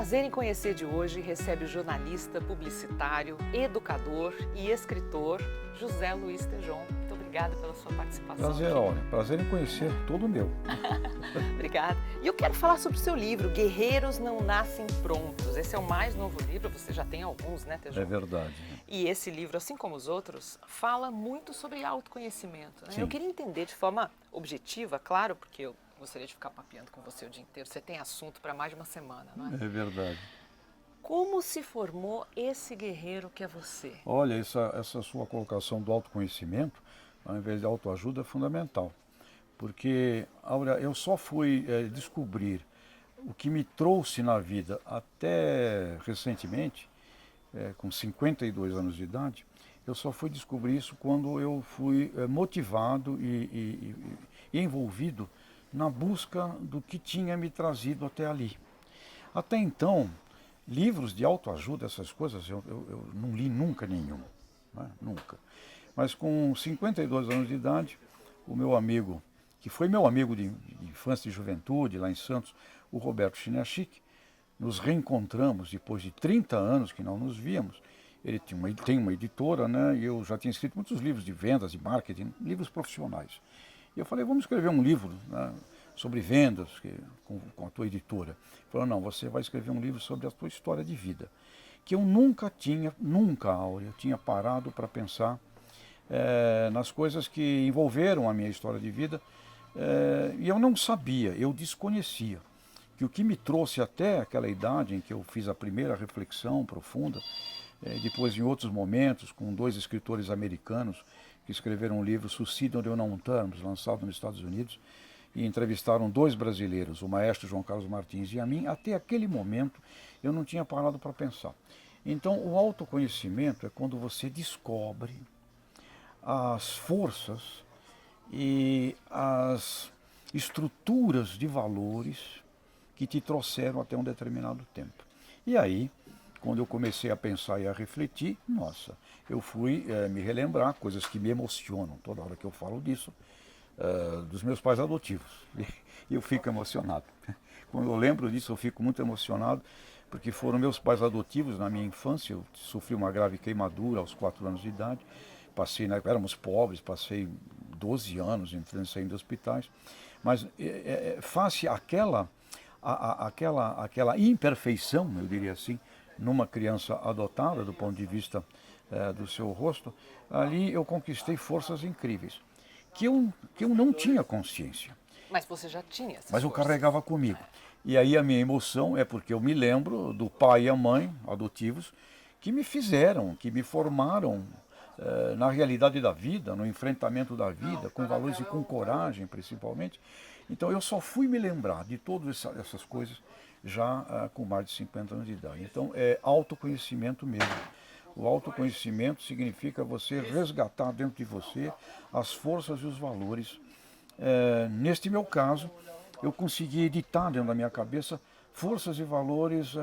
Prazer em Conhecer de hoje recebe o jornalista, publicitário, educador e escritor José Luiz Tejon. Muito obrigada pela sua participação. Prazer, Áurea. Prazer em conhecer todo meu. Obrigada. E eu quero falar sobre o seu livro, Guerreiros Não Nascem Prontos. Esse é o mais novo livro, você já tem alguns, né, Tejon? É verdade. E esse livro, assim como os outros, fala muito sobre autoconhecimento, né? Sim. Eu queria entender de forma objetiva, claro, porque eu gostaria de ficar papeando com você o dia inteiro. Você tem assunto para mais de uma semana, não é? É verdade. Como se formou esse guerreiro que é você? Olha, essa sua colocação do autoconhecimento, ao invés de autoajuda, é fundamental. Porque, Áurea, eu só fui descobrir o que me trouxe na vida até recentemente, com 52 anos de idade, eu só fui descobrir isso quando eu fui motivado e envolvido na busca do que tinha me trazido até ali. Até então, livros de autoajuda, essas coisas, eu não li nunca nenhum, né? Nunca. Mas com 52 anos de idade, o meu amigo, que foi meu amigo de infância e juventude lá em Santos, o Roberto Chiniachik, nos reencontramos depois de 30 anos que não nos víamos. Ele tem uma editora, né? E eu já tinha escrito muitos livros de vendas, de marketing, livros profissionais. E eu falei, vamos escrever um livro, né, sobre vendas com a tua editora. Ele falou, não, você vai escrever um livro sobre a tua história de vida. Que eu nunca, Áurea, tinha parado para pensar nas coisas que envolveram a minha história de vida. E eu não sabia, eu desconhecia que o que me trouxe até aquela idade em que eu fiz a primeira reflexão profunda, depois em outros momentos, com dois escritores americanos que escreveram um livro, Succeeding on Unknown Terms, lançado nos Estados Unidos, e entrevistaram dois brasileiros, o maestro João Carlos Martins e a mim. Até aquele momento eu não tinha parado para pensar. Então o autoconhecimento é quando você descobre as forças e as estruturas de valores que te trouxeram até um determinado tempo. E aí, quando eu comecei a pensar e a refletir, nossa, eu fui me relembrar coisas que me emocionam toda hora que eu falo disso, dos meus pais adotivos. E eu fico emocionado. Quando eu lembro disso, eu fico muito emocionado, porque foram meus pais adotivos na minha infância. Eu sofri uma grave queimadura aos 4 anos de idade. Éramos pobres, passei 12 anos entrando e saindo de hospitais. Mas face àquela imperfeição, eu diria assim, numa criança adotada, do ponto de vista do seu rosto, ali eu conquistei forças incríveis, que eu não tinha consciência. Mas você já tinha essas Mas eu forças. carregava comigo. E aí a minha emoção é porque eu me lembro do pai e a mãe adotivos que me fizeram, que me formaram na realidade da vida, no enfrentamento da vida, com valores e com coragem, principalmente. Então eu só fui me lembrar de todas essas coisas já com mais de 50 anos de idade. Então é autoconhecimento mesmo. O autoconhecimento significa você resgatar dentro de você as forças e os valores. Neste meu caso, eu consegui editar dentro da minha cabeça forças e valores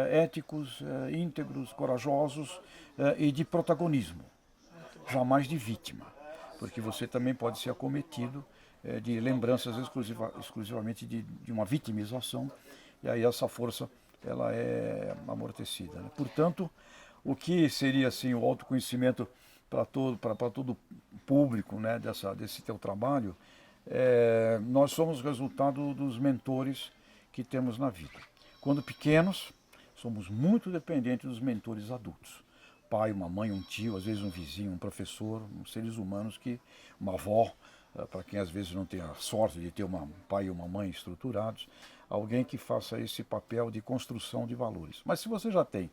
éticos, íntegros, corajosos e de protagonismo, jamais de vítima, porque você também pode ser acometido de lembranças exclusivamente de uma vitimização, e aí essa força ela é amortecida, né? Portanto, o que seria assim o autoconhecimento para todo público, né, desse teu trabalho, nós somos resultado dos mentores que temos na vida. Quando pequenos, somos muito dependentes dos mentores adultos. Pai, uma mãe, um tio, às vezes um vizinho, um professor, seres humanos uma avó, para quem às vezes não tem a sorte de ter um pai e uma mãe estruturados, alguém que faça esse papel de construção de valores. Mas se você já tem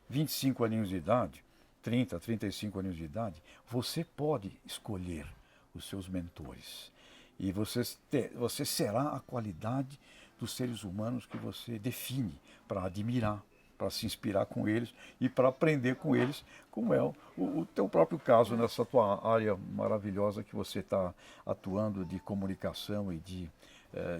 25 aninhos de idade, 30, 35 aninhos de idade, você pode escolher os seus mentores. E você será a qualidade dos seres humanos que você define para admirar, para se inspirar com eles e para aprender com eles, como é o teu próprio caso nessa tua área maravilhosa que você está atuando de comunicação e de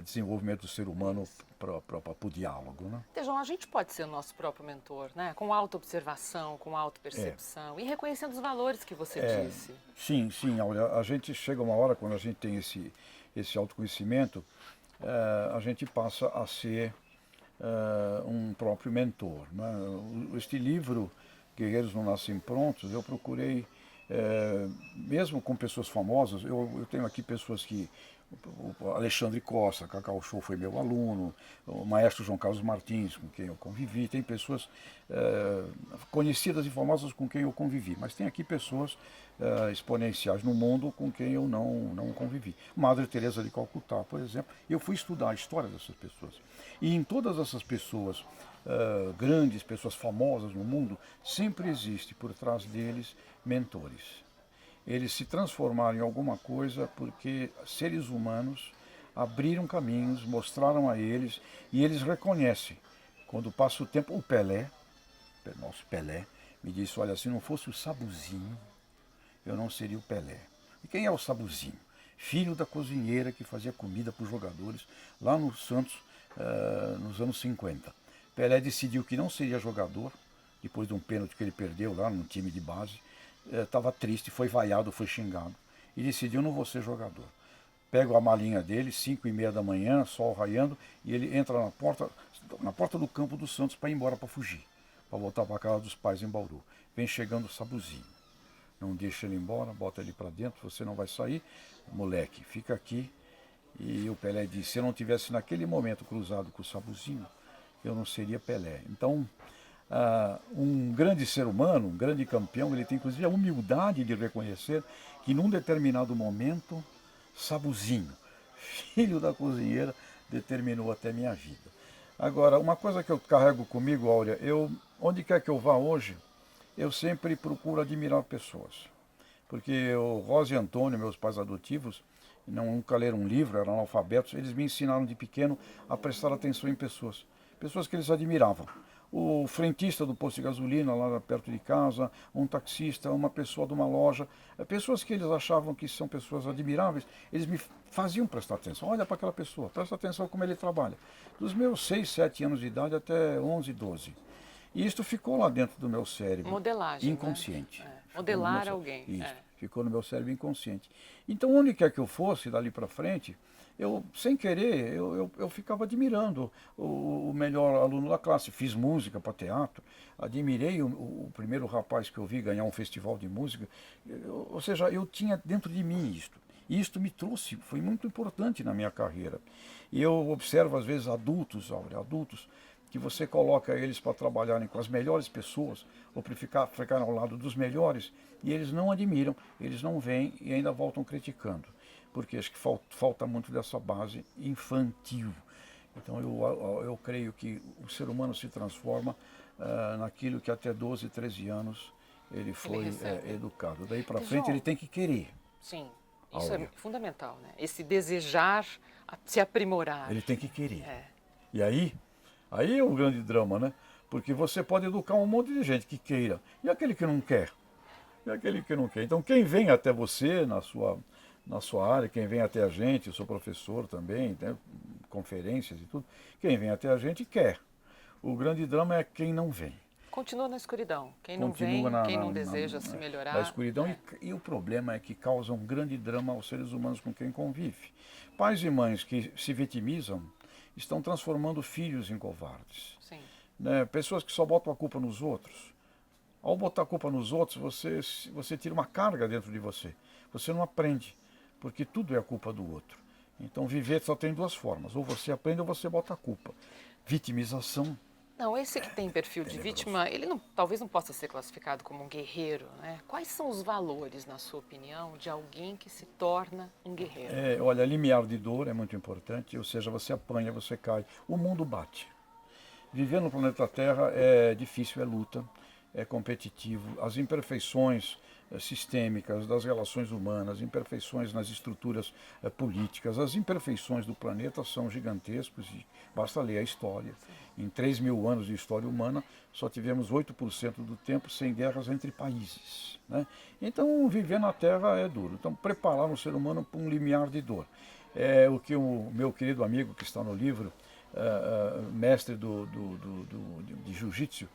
desenvolvimento do ser humano para o diálogo, né? Tejon, a gente pode ser o nosso próprio mentor, né? Com autoobservação, com autopercepção e reconhecendo os valores que você disse. Sim, Áurea, a gente chega uma hora, quando a gente tem esse autoconhecimento, a gente passa a ser um próprio mentor, né? Este livro, Guerreiros Não Nascem Prontos, eu procurei, mesmo com pessoas famosas, eu tenho aqui pessoas que o Alexandre Costa, Cacau Show foi meu aluno, o maestro João Carlos Martins, com quem eu convivi, tem pessoas conhecidas e famosas com quem eu convivi, mas tem aqui pessoas exponenciais no mundo com quem eu não convivi. Madre Teresa de Calcutá, por exemplo, eu fui estudar a história dessas pessoas. E em todas essas pessoas grandes, pessoas famosas no mundo, sempre existe por trás deles mentores. Eles se transformaram em alguma coisa porque seres humanos abriram caminhos, mostraram a eles, e eles reconhecem. Quando passa o tempo, o Pelé, nosso Pelé, me disse, olha, se não fosse o Sabuzinho, eu não seria o Pelé. E quem é o Sabuzinho? Filho da cozinheira que fazia comida para os jogadores lá no Santos, nos anos 50. Pelé decidiu que não seria jogador, depois de um pênalti que ele perdeu lá no time de base. Estava triste, foi vaiado, foi xingado. E decidiu, não vou ser jogador. Pego a malinha dele, 5h30 da manhã, sol raiando, e ele entra na porta do campo do Santos para ir embora, para fugir, para voltar para a casa dos pais em Bauru. Vem chegando o Sabuzinho. Não deixa ele embora, bota ele para dentro, você não vai sair, moleque, fica aqui. E o Pelé disse, se eu não tivesse naquele momento cruzado com o Sabuzinho, eu não seria Pelé. Então, um grande ser humano, um grande campeão, ele tem inclusive a humildade de reconhecer que num determinado momento, Sabuzinho, filho da cozinheira, determinou até minha vida. Agora, uma coisa que eu carrego comigo, Áurea, onde quer que eu vá hoje, eu sempre procuro admirar pessoas. Porque o Rosa e Antônio, meus pais adotivos, nunca leram um livro, eram analfabetos, eles me ensinaram de pequeno a prestar atenção em pessoas. Pessoas que eles admiravam. O frentista do posto de gasolina lá perto de casa, um taxista, uma pessoa de uma loja, pessoas que eles achavam que são pessoas admiráveis, eles me faziam prestar atenção. Olha para aquela pessoa, presta atenção como ele trabalha. Dos meus 6, 7 anos de idade até 11, 12. E isto ficou lá dentro do meu cérebro. Modelagem, inconsciente. Né? Modelar alguém. Isso, ficou no meu cérebro inconsciente. Então, onde quer que eu fosse, dali para frente, eu, sem querer, eu ficava admirando o melhor aluno da classe. Fiz música para teatro, admirei o primeiro rapaz que eu vi ganhar um festival de música. Ou seja, eu tinha dentro de mim isto. E isto me trouxe, foi muito importante na minha carreira. E eu observo, às vezes, adultos, que você coloca eles para trabalharem com as melhores pessoas, ou para ficar ao lado dos melhores, e eles não admiram, eles não veem e ainda voltam criticando. Porque acho que falta muito dessa base infantil. Então eu creio que o ser humano se transforma naquilo que até 12, 13 anos ele foi educado. Daí para frente João, ele tem que querer. Sim, isso é fundamental, né? Esse desejar se aprimorar. Ele tem que querer. E aí é o grande drama, né? Porque você pode educar um monte de gente que queira. E aquele que não quer? E aquele que não quer? Então quem vem até você na sua área, quem vem até a gente, eu sou professor também, né, conferências e tudo, quem vem até a gente quer. O grande drama é quem não vem. Continua na escuridão. Quem não vem, quem não deseja se melhorar. Na escuridão. E o problema é que causa um grande drama aos seres humanos com quem convive. Pais e mães que se vitimizam estão transformando filhos em covardes. Sim. Né? Pessoas que só botam a culpa nos outros. Ao botar a culpa nos outros, você tira uma carga dentro de você. Você não aprende, porque tudo é a culpa do outro. Então viver só tem duas formas, ou você aprende ou você bota a culpa. Vitimização. Não, esse que tem perfil de vítima, ele talvez não possa ser classificado como um guerreiro, né? Quais são os valores, na sua opinião, de alguém que se torna um guerreiro? Olha, limiar de dor é muito importante, ou seja, você apanha, você cai, o mundo bate. Viver no planeta Terra é difícil, é luta, é competitivo. As imperfeições sistêmicas das relações humanas, imperfeições nas estruturas políticas, as imperfeições do planeta são gigantescas e basta ler a história. Em 3.000 anos de história humana, só tivemos 8% do tempo sem guerras entre países. Né? Então, viver na Terra é duro. Então, preparar o ser humano para um limiar de dor. É o que o meu querido amigo que está no livro, mestre de jiu-jitsu,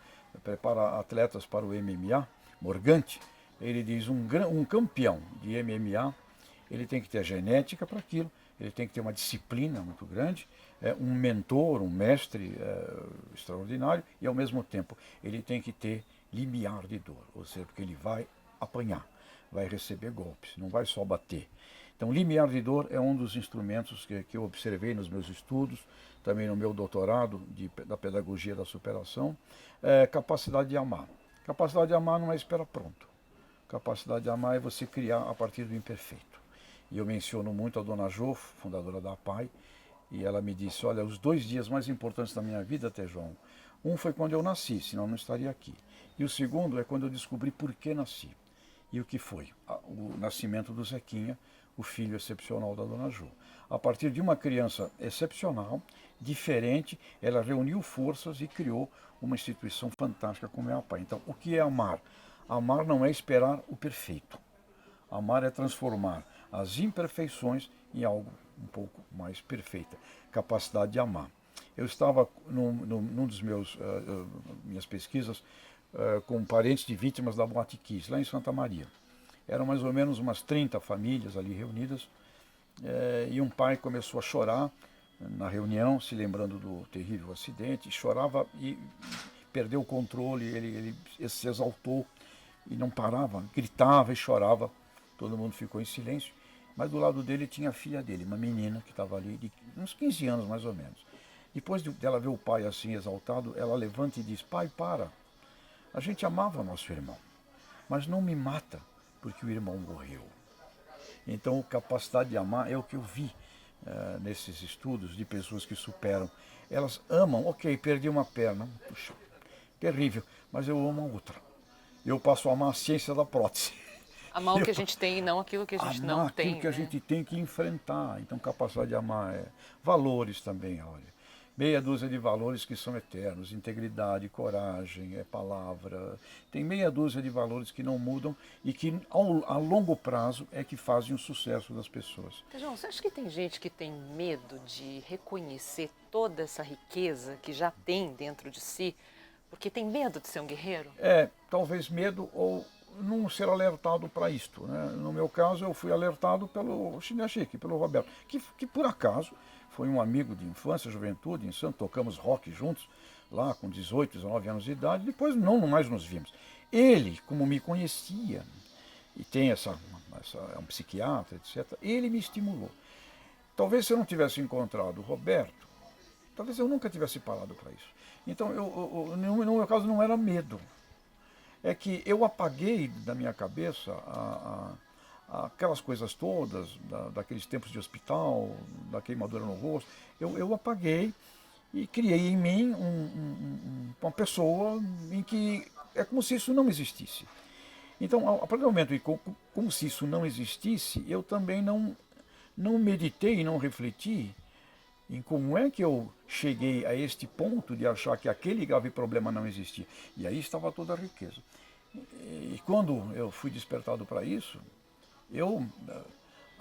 prepara atletas para o MMA, Morgante, ele diz um campeão de MMA, ele tem que ter genética para aquilo, ele tem que ter uma disciplina muito grande, um mentor, um mestre extraordinário, e ao mesmo tempo ele tem que ter limiar de dor, ou seja, porque ele vai apanhar, vai receber golpes, não vai só bater. Então, limiar de dor é um dos instrumentos que eu observei nos meus estudos, também no meu doutorado da pedagogia da superação. Capacidade de amar. Capacidade de amar não é esperar pronto. Capacidade de amar é você criar a partir do imperfeito. E eu menciono muito a dona Jo, fundadora da APAI, e ela me disse, olha, os 2 dias mais importantes da minha vida, João, um foi quando eu nasci, senão eu não estaria aqui. E o segundo é quando eu descobri por que nasci. E o que foi? O nascimento do Zequinha, o filho excepcional da dona Jo. A partir de uma criança excepcional, diferente, ela reuniu forças e criou uma instituição fantástica como é a APAI. Então, o que é amar? Amar não é esperar o perfeito. Amar é transformar as imperfeições em algo um pouco mais perfeita. Capacidade de amar. Eu estava num dos minhas pesquisas com parentes de vítimas da Boate Kiss, lá em Santa Maria. Eram mais ou menos umas 30 famílias ali reunidas, e um pai começou a chorar na reunião, se lembrando do terrível acidente, chorava e perdeu o controle, ele se exaltou e não parava, gritava e chorava, todo mundo ficou em silêncio, mas do lado dele tinha a filha dele, uma menina que estava ali, de uns 15 anos mais ou menos. Depois dela ver o pai assim exaltado, ela levanta e diz, pai, para, a gente amava nosso irmão, mas não me mata, porque o irmão morreu. Então, capacidade de amar é o que eu vi nesses estudos de pessoas que superam. Elas amam, ok, perdi uma perna, puxa, terrível, mas eu amo a outra. Eu passo a amar a ciência da prótese. Amar o que a gente tem e não aquilo que a gente não tem. Aquilo que a gente tem que enfrentar. Então, capacidade de amar é valores também, olha. Meia dúzia de valores que são eternos, integridade, coragem, palavra. Tem meia dúzia de valores que não mudam e que a longo prazo é que fazem o sucesso das pessoas. João, você acha que tem gente que tem medo de reconhecer toda essa riqueza que já tem dentro de si, porque tem medo de ser um guerreiro? Talvez medo ou não ser alertado para isto, né? No meu caso, eu fui alertado pelo Chinachique, pelo Roberto, que por acaso foi um amigo de infância, juventude, em Santos, tocamos rock juntos, lá com 18, 19 anos de idade, depois não mais nos vimos. Ele, como me conhecia, e tem é um psiquiatra, etc., ele me estimulou. Talvez se eu não tivesse encontrado o Roberto, talvez eu nunca tivesse parado para isso. Então, no meu caso, não era medo. É que eu apaguei da minha cabeça aquelas coisas todas, daqueles tempos de hospital, da queimadura no rosto. Eu apaguei e criei em mim uma pessoa em que é como se isso não existisse. Então, a partir do momento em que, como se isso não existisse, eu também não meditei, não refleti em como é que eu cheguei a este ponto de achar que aquele grave problema não existia. E aí estava toda a riqueza. E quando eu fui despertado para isso, eu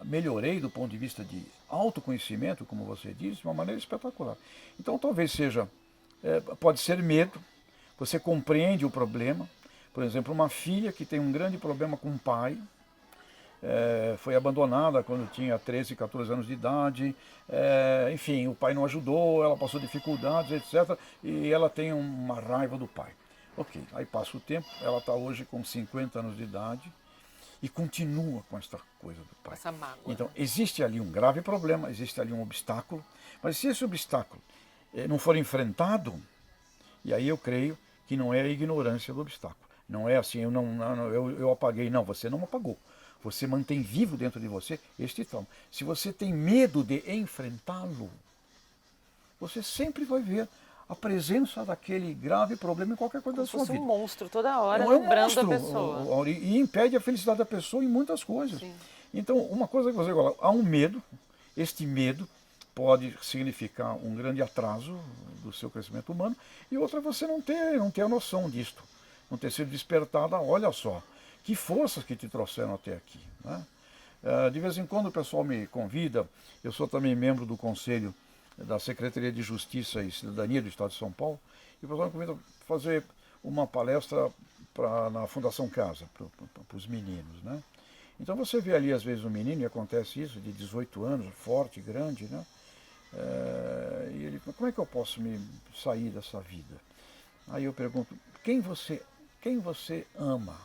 melhorei do ponto de vista de autoconhecimento, como você disse, de uma maneira espetacular. Então talvez seja, pode ser medo, você compreende o problema. Por exemplo, uma filha que tem um grande problema com o pai, foi abandonada quando tinha 13, 14 anos de idade, enfim, o pai não ajudou, ela passou dificuldades, etc. E ela tem uma raiva do pai. Ok, aí passa o tempo, ela está hoje com 50 anos de idade e continua com esta coisa do pai. Essa mágoa. Então, existe ali um grave problema, existe ali um obstáculo, mas se esse obstáculo não for enfrentado, e aí eu creio que não é a ignorância do obstáculo. Não é assim, eu apaguei. Não, você não apagou. Você mantém vivo dentro de você este trauma. Se você tem medo de enfrentá-lo, você sempre vai ver a presença daquele grave problema em qualquer coisa da sua vida. Como se fosse um monstro toda hora, É um lembrando monstro, a pessoa. e impede a felicidade da pessoa em muitas coisas. Sim. Então, uma coisa que você coloca, há um medo, este medo pode significar um grande atraso do seu crescimento humano, e outra você não ter a noção disto, não ter sido despertada, olha só, que forças que te trouxeram até aqui, né? De vez em quando o pessoal me convida, eu sou também membro do Conselho da Secretaria de Justiça e Cidadania do Estado de São Paulo, e o pessoal me convida a fazer uma palestra na Fundação Casa, para os meninos, né? Então você vê ali às vezes um menino, e acontece isso, de 18 anos, forte, grande, né? E ele fala, como é que eu posso me sair dessa vida? Aí eu pergunto, quem você ama?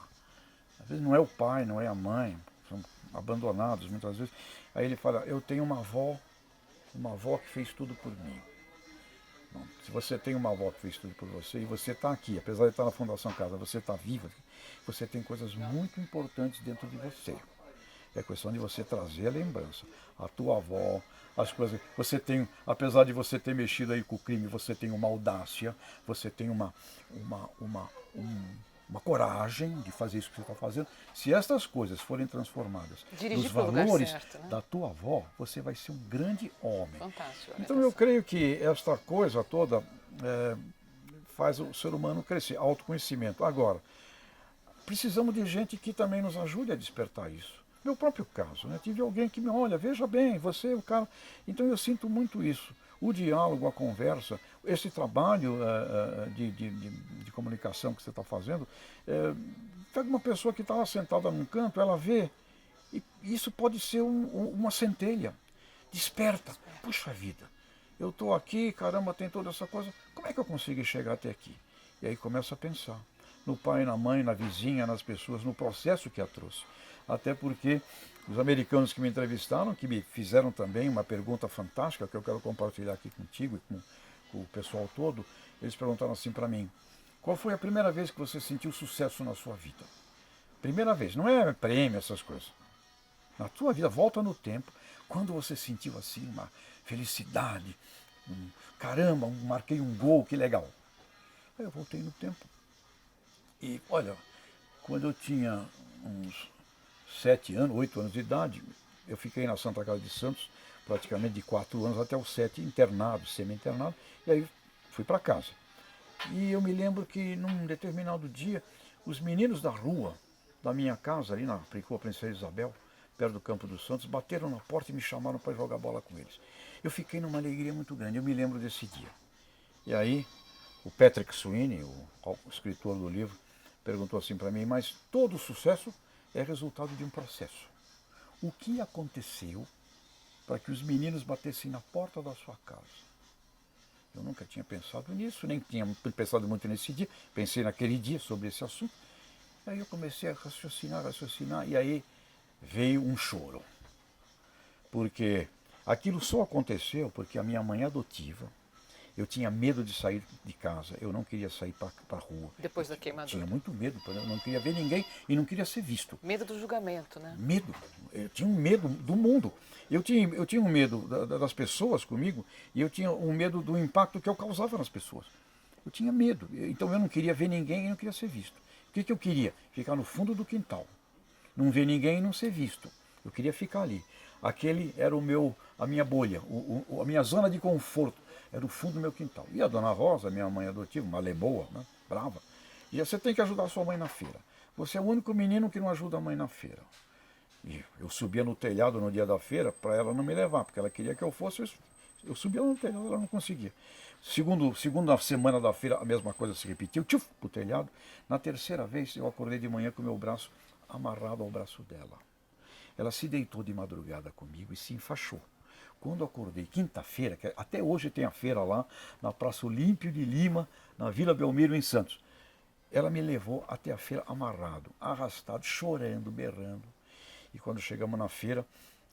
Às vezes não é o pai, não é a mãe, são abandonados muitas vezes. Aí ele fala, eu tenho uma avó que fez tudo por mim. Bom, se você tem uma avó que fez tudo por você e você está aqui, apesar de estar na Fundação Casa, você está viva, você tem coisas muito importantes dentro de você. É questão de você trazer a lembrança. A tua avó, as coisas. Você tem, apesar de você ter mexido aí com o crime, você tem uma audácia, você tem uma coragem de fazer isso que você está fazendo. Se estas coisas forem transformadas nos Dirigir para o lugar valores certo, né? da tua avó, você vai ser um grande homem. Fantástico. Então eu creio que esta coisa toda faz o ser humano crescer, autoconhecimento. Agora, precisamos de gente que também nos ajude a despertar isso. Meu próprio caso, né? Tive alguém que me olha, veja bem, você é o cara. Então eu sinto muito isso. O diálogo, a conversa, esse trabalho de comunicação que você está fazendo, pega uma pessoa que está lá sentada num canto, ela vê, e isso pode ser uma centelha. Desperta. Puxa vida, eu estou aqui, caramba, tem toda essa coisa, como é que eu consigo chegar até aqui? E aí começa a pensar no pai, na mãe, na vizinha, nas pessoas, no processo que a trouxe. Até porque os americanos que me entrevistaram, que me fizeram também uma pergunta fantástica, que eu quero compartilhar aqui contigo e com o pessoal todo, eles perguntaram assim para mim, qual foi a primeira vez que você sentiu sucesso na sua vida? Primeira vez, não é prêmio, essas coisas. Na tua vida, volta no tempo, quando você sentiu assim uma felicidade, caramba, marquei um gol, que legal. Aí eu voltei no tempo. E olha, quando eu tinha uns 7 anos, 8 anos de idade, eu fiquei na Santa Casa de Santos praticamente de 4 anos até os 7, internado, semi-internado, e aí fui para casa. E eu me lembro que num determinado dia, os meninos da rua, da minha casa, ali na Rua Princesa Isabel, perto do Campo dos Santos, bateram na porta e me chamaram para jogar bola com eles. Eu fiquei numa alegria muito grande, eu me lembro desse dia. E aí, o Patrick Sweeney, o escritor do livro, perguntou assim para mim, mas todo sucesso é resultado de um processo. O que aconteceu para que os meninos batessem na porta da sua casa? Eu nunca tinha pensado nisso, nem tinha pensado muito nesse dia, pensei naquele dia sobre esse assunto. Aí eu comecei a raciocinar, e aí veio um choro. Porque aquilo só aconteceu porque a minha mãe adotiva, eu tinha medo de sair de casa, eu não queria sair para a rua. Depois da queimadura. Tinha muito medo, eu não queria ver ninguém e não queria ser visto. Medo do julgamento, né? Medo, eu tinha um medo do mundo. Eu tinha um medo das pessoas comigo e eu tinha um medo do impacto que eu causava nas pessoas. Eu tinha medo, então eu não queria ver ninguém e não queria ser visto. O que eu queria? Ficar no fundo do quintal. Não ver ninguém e não ser visto. Eu queria ficar ali. Aquele era a minha bolha, a minha zona de conforto. Era o fundo do meu quintal. E a dona Rosa, minha mãe adotiva, uma leboa, né, brava, dizia, você tem que ajudar a sua mãe na feira. Você é o único menino que não ajuda a mãe na feira. E eu subia no telhado no dia da feira para ela não me levar, porque ela queria que eu fosse. Eu subia no telhado, ela não conseguia. Segunda semana da feira, a mesma coisa se repetiu, tchuf, pro telhado. Na terceira vez, eu acordei de manhã com o meu braço amarrado ao braço dela. Ela se deitou de madrugada comigo e se enfaixou. Quando eu acordei, quinta-feira, que até hoje tem a feira lá, na Praça Olímpio de Lima, na Vila Belmiro, em Santos. Ela me levou até a feira amarrado, arrastado, chorando, berrando. E quando chegamos na feira,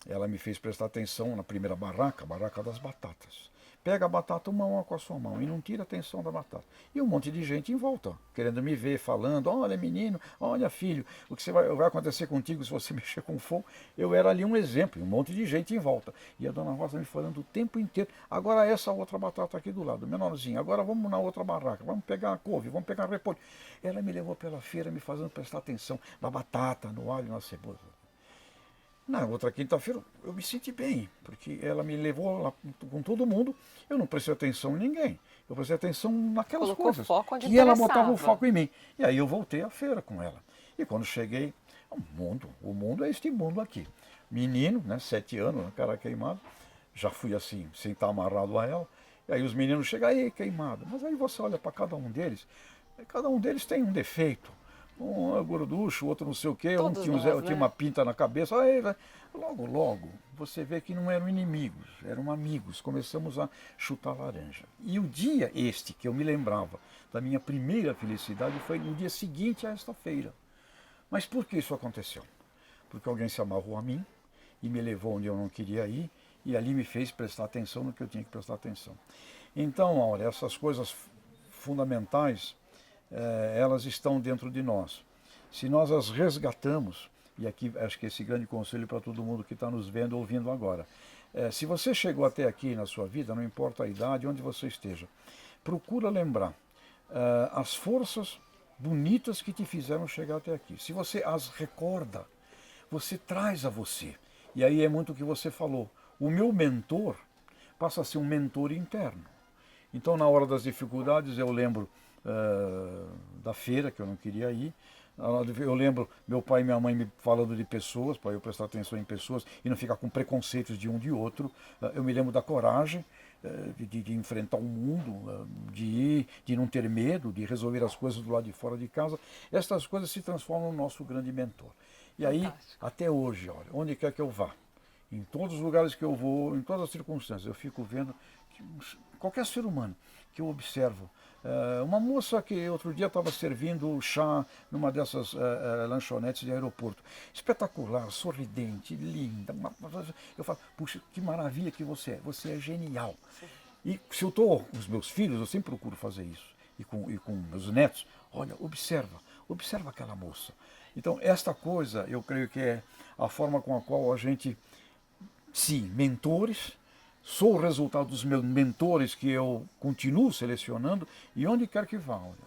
ela me fez prestar atenção na primeira barraca, a barraca das batatas. Pega a batata uma com a sua mão e não tira a atenção da batata. E um monte de gente em volta, querendo me ver, falando, olha menino, olha filho, o que vai acontecer contigo se você mexer com fogo. Eu era ali um exemplo, um monte de gente em volta. E a dona Rosa me falando o tempo inteiro, agora essa outra batata aqui do lado, menorzinha, agora vamos na outra barraca, vamos pegar a couve, vamos pegar a repolho. Ela me levou pela feira me fazendo prestar atenção na batata, no alho, na cebola. Na outra quinta-feira eu me senti bem, porque ela me levou lá com todo mundo, eu não prestei atenção em ninguém, eu prestei atenção naquelas Colocou coisas, foco onde que ela botava o interessava. foco em mim. E aí eu voltei à feira com ela. E quando cheguei, o mundo é este mundo aqui. Menino, né, 7 anos, cara queimado, já fui assim, sem estar amarrado a ela, e aí os meninos chegam, aí queimado, mas aí você olha para cada um deles tem um defeito. um é gorducho, o outro não sei o quê, Todos tinha, nós, tinha né? uma pinta na cabeça. Aí, logo, você vê que não eram inimigos, eram amigos. Começamos a chutar laranja. E o dia este que eu me lembrava da minha primeira felicidade foi no dia seguinte a esta feira. Mas por que isso aconteceu? Porque alguém se amarrou a mim e me levou onde eu não queria ir e ali me fez prestar atenção no que eu tinha que prestar atenção. Então, Áurea, essas coisas fundamentais, elas estão dentro de nós. Se nós as resgatamos, e aqui acho que esse grande conselho para todo mundo que está nos vendo ou ouvindo agora, se você chegou até aqui na sua vida, não importa a idade, onde você esteja, procura lembrar as forças bonitas que te fizeram chegar até aqui. Se você as recorda, você traz a você. E aí é muito o que você falou. O meu mentor passa a ser um mentor interno. Então, na hora das dificuldades, eu lembro da feira, que eu não queria ir. Eu lembro meu pai e minha mãe me falando de pessoas, para eu prestar atenção em pessoas e não ficar com preconceitos de um de outro. Eu me lembro da coragem de enfrentar o mundo, de ir, de não ter medo, de resolver as coisas do lado de fora de casa. Estas coisas se transformam no nosso grande mentor. E aí, até hoje, olha, onde quer que eu vá, em todos os lugares que eu vou, em todas as circunstâncias, eu fico vendo que qualquer ser humano que eu observo, uma moça que outro dia estava servindo chá numa dessas lanchonetes de aeroporto, espetacular, sorridente, linda, eu falo, puxa, que maravilha que você é genial. E se eu estou com os meus filhos, eu sempre procuro fazer isso, e com meus netos, olha, observa aquela moça. Então, esta coisa, eu creio que é a forma com a qual a gente, sim, mentores, sou o resultado dos meus mentores que eu continuo selecionando, e onde quer que vá, olha,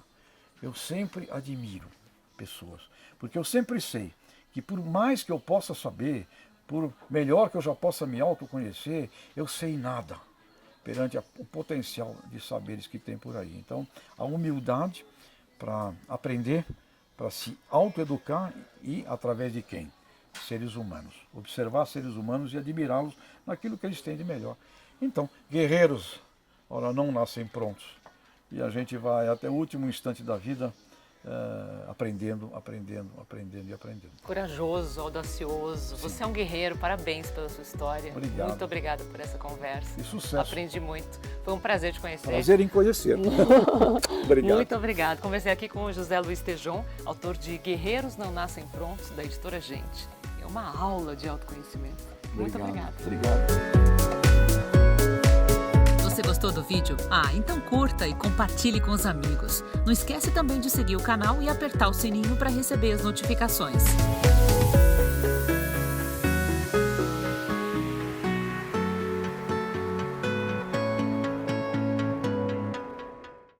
eu sempre admiro pessoas, porque eu sempre sei que por mais que eu possa saber, por melhor que eu já possa me autoconhecer, eu sei nada perante o potencial de saberes que tem por aí. Então, a humildade para aprender, para se autoeducar e através de quem? Seres humanos. Observar seres humanos e admirá-los naquilo que eles têm de melhor. Então, guerreiros, ora, não nascem prontos. E a gente vai até o último instante da vida aprendendo. Corajoso, audacioso. Sim. Você é um guerreiro, parabéns pela sua história. Obrigado. Muito obrigada por essa conversa. E sucesso. Aprendi muito. Foi um prazer te conhecer. Prazer em conhecer. Obrigado. Muito obrigado. Conversei aqui com o José Luiz Tejon, autor de Guerreiros Não Nascem Prontos, da editora Gente. É uma aula de autoconhecimento. Muito obrigada. Obrigado. Você gostou do vídeo? Então curta e compartilhe com os amigos. Não esquece também de seguir o canal e apertar o sininho para receber as notificações.